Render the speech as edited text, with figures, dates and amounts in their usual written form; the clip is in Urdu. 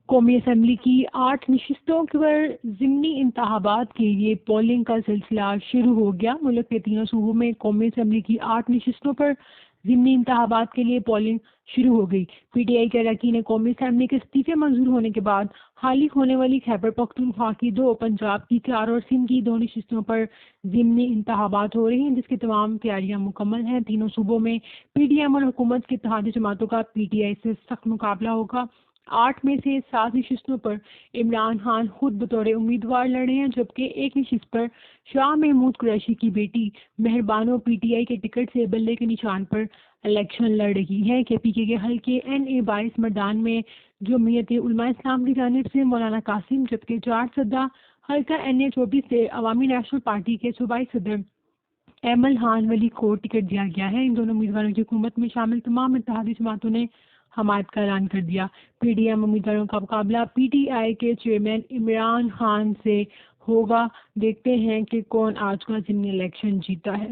قومی اسمبلی کی 8 نشستوں پر ضمنی انتخابات کے لیے پولنگ کا سلسلہ شروع ہو گیا۔ ملک کے تینوں صوبوں میں قومی اسمبلی کی 8 نشستوں پر ضمنی انتخابات کے لیے پولنگ شروع ہو گئی۔ پی ٹی آئی کے اراکین قومی اسمبلی کے استعفے منظور ہونے کے بعد حالی ہونے والی خیبر پختونخوا کی 2، پنجاب کی 4 اور سندھ کی 2 نشستوں پر ضمنی انتخابات ہو رہے ہیں، جس کی تمام تیاریاں مکمل ہیں۔ تینوں صوبوں میں پی ڈی ایم اور حکومت کی اتحادی جماعتوں کا پی ٹی آئی سے سخت مقابلہ ہوگا۔ 8 میں سے 7 نشستوں پر عمران خان خود بطور امیدوار لڑ رہے ہیں، جبکہ ایک نشست پر شاہ محمود قریشی کی بیٹی مہربانو پی ٹی آئی کے ٹکٹ سے بلے کے نشان پر الیکشن لڑ رہی ہے کہ پی کے حلقے NA-22 مردان میں جمعیت علماء اسلام کی جانب سے مولانا قاسم، جبکہ چارسدہ حلقہ NA-24 سے عوامی نیشنل پارٹی کے صوبائی صدر ایمل خان ولی کو ٹکٹ دیا گیا ہے۔ ان دونوں امیدواروں کی حکومت میں شامل تمام اتحادی جماعتوں نے حمایت کا اعلان کر دیا۔ پی ڈی ایم امیدواروں کا مقابلہ پی ٹی آئی کے چیئرمین عمران خان سے ہوگا۔ دیکھتے ہیں کہ کون آج کا ضمنی الیکشن جیتا ہے۔